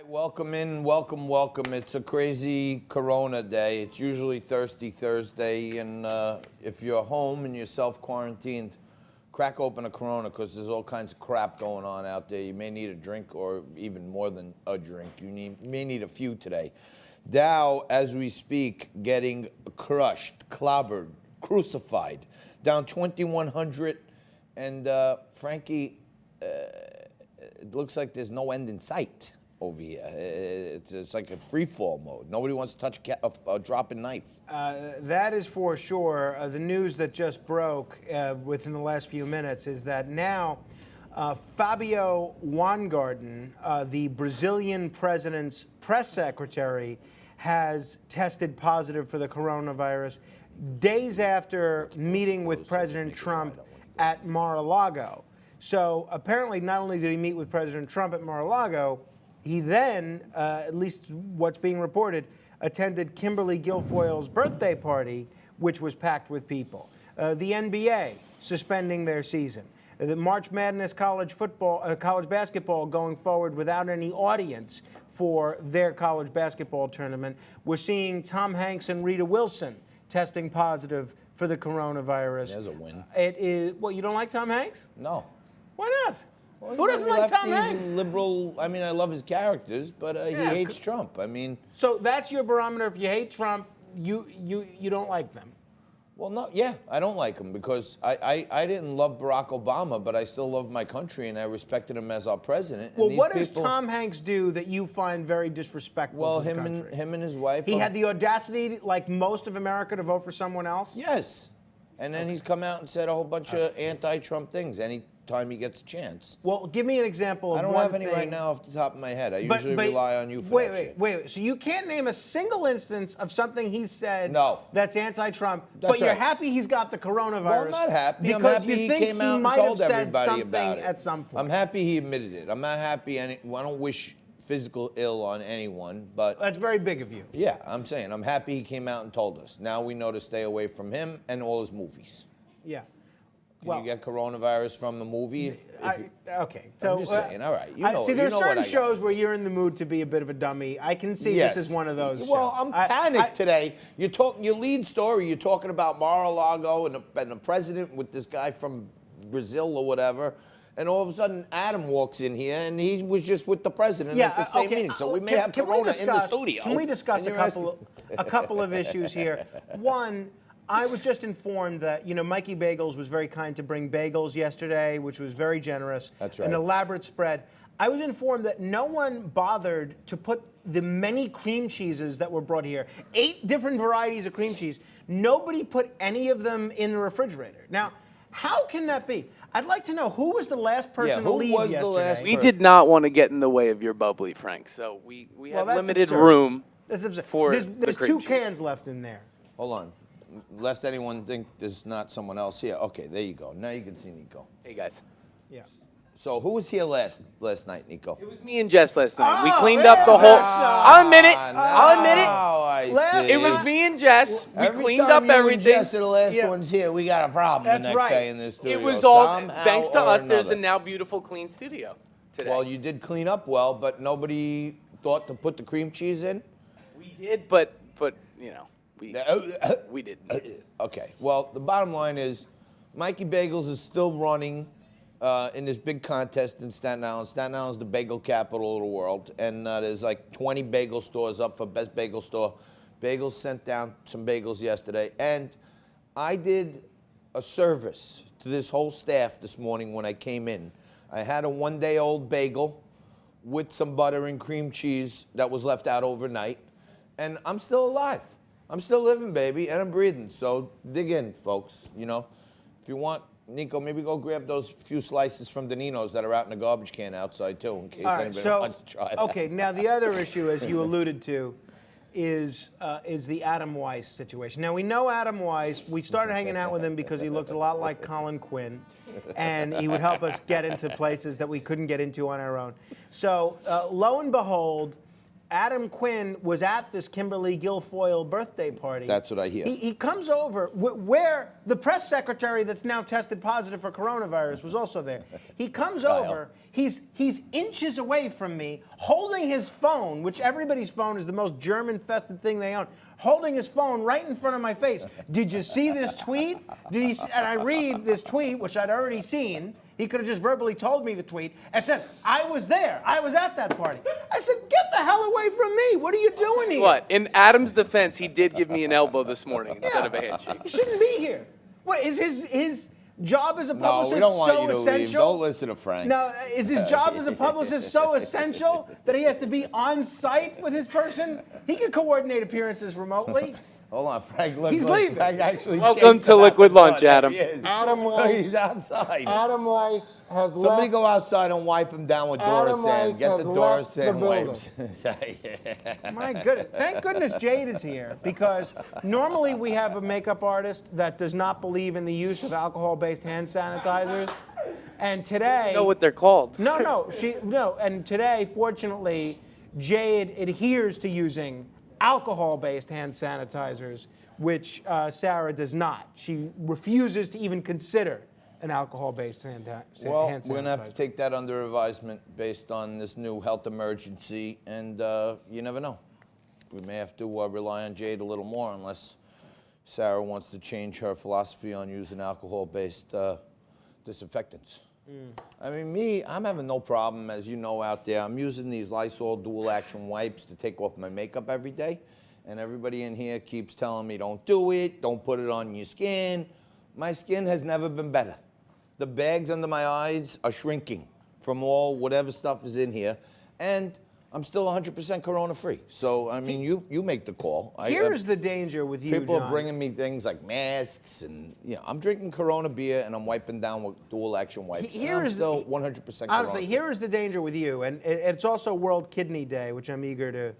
Welcome in, welcome. It's a crazy Corona day. It's usually Thirsty Thursday, and if you're home and you're self-quarantined, crack open a Corona because there's all kinds of crap going on out there. You may need a drink or even more than a drink. You may need a few today. Dow, as we speak, getting crushed, clobbered, crucified, down 2,100, and Frankie, it looks like there's no end in sight over here. It's like a free fall mode. Nobody wants to touch a dropping knife. That is for sure. The news that just broke within the last few minutes is that now Fabio Weingarten, the Brazilian president's press secretary, has tested positive for the coronavirus days after meeting with President Trump at Mar-a-Lago. So apparently not only did he meet with President Trump at Mar-a-Lago, he then, at least what's being reported, attended Kimberly Guilfoyle's birthday party, which was packed with people. The NBA suspending their season. The March Madness college basketball going forward without any audience for their college basketball tournament. We're seeing Tom Hanks and Rita Wilson testing positive for the coronavirus. There's a win. It is. Well, you don't like Tom Hanks? No. Why not? Well, who doesn't like Tom Hanks? Liberal. I mean, I love his characters, but he hates Trump. I mean. So that's your barometer. If you hate Trump, you don't like them. Well, no, yeah, I don't like him because I didn't love Barack Obama, but I still love my country and I respected him as our president. Well, what does Tom Hanks do that you find very disrespectful? Well, to the country? him and his wife. He had the audacity, like most of America, to vote for someone else? Yes. And then he's come out and said a whole bunch of anti-Trump things anytime he gets a chance. Well, give me an example of I don't one have any thing. right now off the top of my head. I usually rely on you for that shit. Wait. So you can't name a single instance of something he said No. that's anti-Trump, That's but you're right. happy he's got the coronavirus. Well, I'm not happy. I'm because happy you he think came out and might have told said everybody about it. At some point. I'm happy he admitted it. I'm not happy. I don't wish physical ill on anyone, but That's very big of you. yeah, I'm saying I'm happy he came out and told us. Now we know to stay away from him and all his movies. Yeah. Can you get coronavirus from the movie? Okay. I'm just saying. All right. You know, see, there's you know certain what I shows where you're in the mood to be a bit of a dummy. I can see Yes. this is one of those. Well, shows. I'm panicked today. You're talking your lead story. You're talking about Mar-a-Lago and the president with this guy from Brazil or whatever. And all of a sudden, Adam walks in here, and he was just with the president at the same meeting. So we may have Corona in the studio. Can we discuss a couple of issues here? One, I was just informed that, Mikey Bagels was very kind to bring bagels yesterday, which was very generous. That's right. An elaborate spread. I was informed that no one bothered to put the many cream cheeses that were brought here. 8 different varieties of cream cheese. Nobody put any of them in the refrigerator. Now, how can that be? I'd like to know who was the last person to leave yesterday. The last We did not want to get in the way of your bubbly, Frank, so we had limited room for There's 2 cans left in there. Hold on. Lest anyone think there's not someone else here. Okay, there you go. Now you can see Nico. Hey, guys. Yeah. So who was here last night, Nico? It was me and Jess last night. We cleaned up the whole... I'll admit it. I'll admit it. I see. It was me and Jess. We Every cleaned time up you and everything. Jess are the last ones here, we got a problem That's the next right. day in this studio. It was all Somehow thanks to or us. There's a another. now beautiful, clean studio today. Well, you did clean up well, but nobody thought to put the cream cheese in? We did, but we didn't. Okay. Well, the bottom line is Mikey Bagels is still running in this big contest in Staten Island. Staten Island is the bagel capital of the world, and there's like 20 bagel stores up for best bagel store. Bagels sent down some bagels yesterday, and I did a service to this whole staff this morning when I came in. I had a one-day-old bagel with some butter and cream cheese that was left out overnight, and I'm still alive. I'm still living, baby, and I'm breathing. So dig in, folks. If you want, Nico, maybe go grab those few slices from Danino's that are out in the garbage can outside too, in case anybody wants to try that. Okay, now the other issue, as you alluded to, is the Adam Weiss situation. Now we know Adam Weiss. We started hanging out with him because he looked a lot like Colin Quinn, and he would help us get into places that we couldn't get into on our own. So lo and behold, Adam Quinn was at this Kimberly Guilfoyle birthday party. That's what I hear. He comes over where the press secretary that's now tested positive for coronavirus was also there. He comes over. He's inches away from me, holding his phone, which everybody's phone is the most germ-infested thing they own, holding his phone right in front of my face. Did you see this tweet? And I read this tweet, which I'd already seen. He could have just verbally told me the tweet and said, I was there. I was at that party. I said, get the hell away from me. What are you doing here? What? In Adam's defense, he did give me an elbow this morning instead of a handshake. He shouldn't be here. What, is his job as a No, publicist we don't want so you to essential? leave. Don't listen to Frank. No, is his job as a publicist so essential that he has to be on site with his person? He can coordinate appearances remotely. Hold on, Frank. Look, He's leaving. Frank actually Welcome chased to him out Liquid the Lunch, door. Adam. There he is. Adam No, Weiss. he's outside. Adam Weiss has Somebody left. go outside and wipe him down with Adam Durasan. Weiss Get the has left the Durasan building. wipes. My goodness. Thank goodness Jade is here, because normally we have a makeup artist that does not believe in the use of alcohol-based hand sanitizers. And today... You know what they're called. No. And today, fortunately, Jade adheres to using alcohol-based hand sanitizers, which Sarah does not. She refuses to even consider an alcohol-based hand sanitizer. Well, we're going to have to take that under advisement based on this new health emergency, and you never know. We may have to rely on Jade a little more unless Sarah wants to change her philosophy on using alcohol-based disinfectants. I mean, I'm having no problem, as you know, out there. I'm using these Lysol dual-action wipes to take off my makeup every day, and everybody in here keeps telling me, don't do it, don't put it on your skin. My skin has never been better. The bags under my eyes are shrinking from all whatever stuff is in here, and I'm still 100% corona-free. So, I mean, you make the call. Here's the danger with you, People John. are bringing me things like masks, and I'm drinking Corona beer, and I'm wiping down with dual-action wipes. And I'm still 100% corona-free. Honestly, here is the danger with you, and it's also World Kidney Day, which I'm eager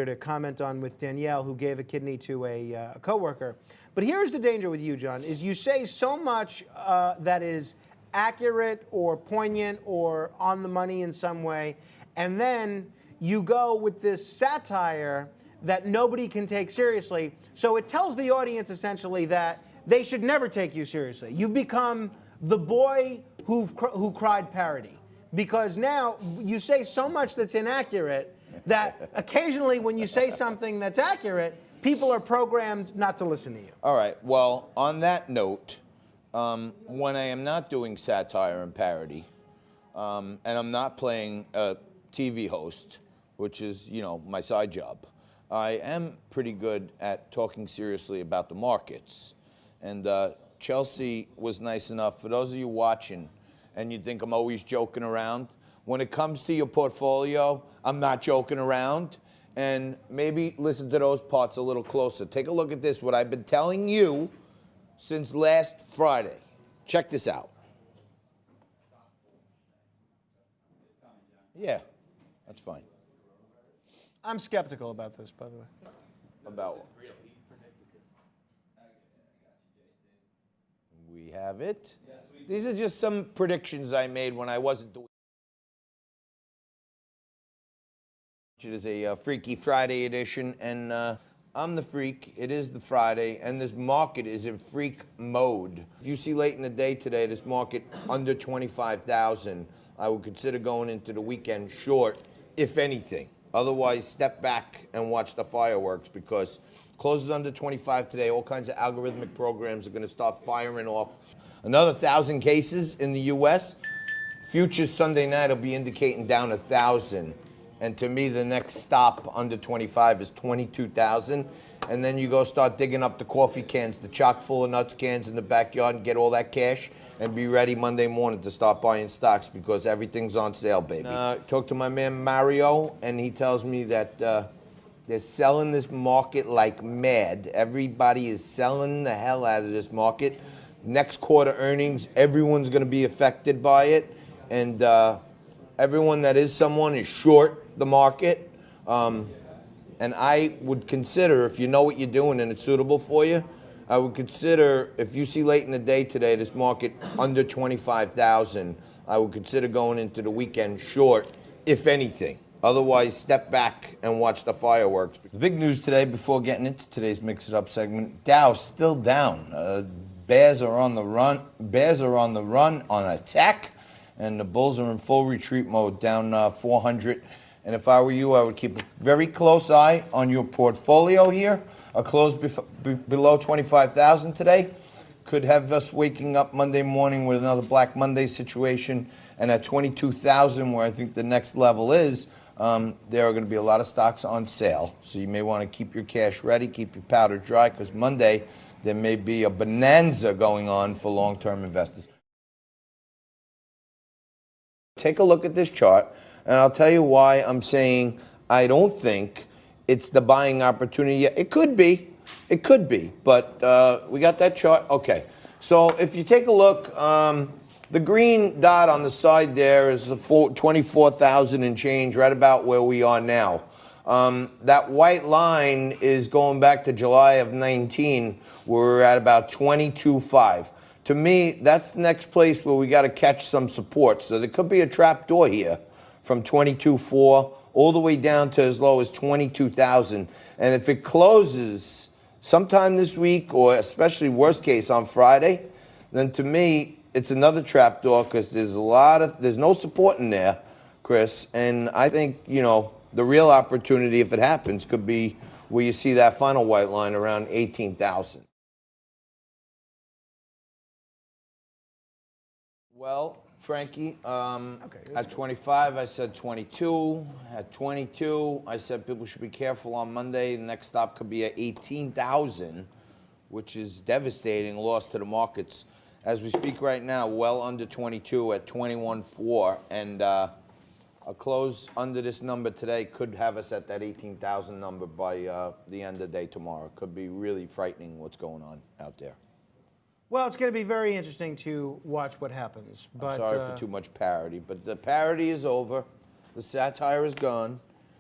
to comment on with Danielle, who gave a kidney to a coworker. But here's the danger with you, John, is you say so much that is accurate or poignant or on the money in some way, and then you go with this satire that nobody can take seriously. So it tells the audience essentially that they should never take you seriously. You've become the boy who cried parody, because now you say so much that's inaccurate that occasionally when you say something that's accurate, people are programmed not to listen to you. All right. Well, on that note, when I am not doing satire and parody, and I'm not playing a TV host, which is, my side job, I am pretty good at talking seriously about the markets. And Chelsea was nice enough. For those of you watching and you think I'm always joking around, when it comes to your portfolio, I'm not joking around. And maybe listen to those parts a little closer. Take a look at this, what I've been telling you since last Friday. Check this out. Yeah, that's fine. I'm skeptical about this, by the way. About what? We have it. These are just some predictions I made when I wasn't doing. It is a Freaky Friday edition, and I'm the freak. It is the Friday, and this market is in freak mode. If you see late in the day today, this market under 25,000, I would consider going into the weekend short, if anything. Otherwise, step back and watch the fireworks, because closes under 25 today. All kinds of algorithmic programs are going to start firing off. Another 1,000 cases in the U.S. Futures Sunday night will be indicating down 1,000. And to me, the next stop under 25 is 22,000. And then you go start digging up the coffee cans, the chock full of nuts cans in the backyard, and get all that cash and be ready Monday morning to start buying stocks, because everything's on sale, baby. Talk to my man Mario, and he tells me that they're selling this market like mad. Everybody is selling the hell out of this market. Next quarter earnings, everyone's going to be affected by it. And everyone that is someone is short the market. And I would consider, if you know what you're doing and it's suitable for you, I would consider, if you see late in the day today, this market under 25,000, I would consider going into the weekend short, if anything. Otherwise, step back and watch the fireworks. The big news today, before getting into today's Mix It Up segment, Dow still down. Bears are on the run. Bears are on the run on attack, and the Bulls are in full retreat mode, down 400. And if I were you, I would keep a very close eye on your portfolio here. A close below 25,000 today could have us waking up Monday morning with another Black Monday situation. And at 22,000, where I think the next level is, there are going to be a lot of stocks on sale. So you may want to keep your cash ready, keep your powder dry, because Monday there may be a bonanza going on for long-term investors. Take a look at this chart, and I'll tell you why I'm saying I don't think it's the buying opportunity yet. It could be. It could be. But we got that chart? Okay. So if you take a look, the green dot on the side there is 24,000 and change, right about where we are now. That white line is going back to July of 19, where we're at about 22.5. To me, that's the next place where we got to catch some support. So there could be a trap door here from 22.4 all the way down to as low as 22,000. And if it closes sometime this week, or especially worst case on Friday, then to me, it's another trap door, because there's no support in there, Chris. And I think, you know, the real opportunity, if it happens, could be where you see that final white line around 18,000. Well, Frankie, at 25, I said 22. At 22, I said people should be careful on Monday. The next stop could be at 18,000, which is devastating loss to the markets. As we speak right now, well under 22 at 21.4, and a close under this number today could have us at that 18,000 number by the end of the day tomorrow. Could be really frightening what's going on out there. Well, it's going to be very interesting to watch what happens. But, I'm sorry for too much parody, but the parody is over. The satire is gone.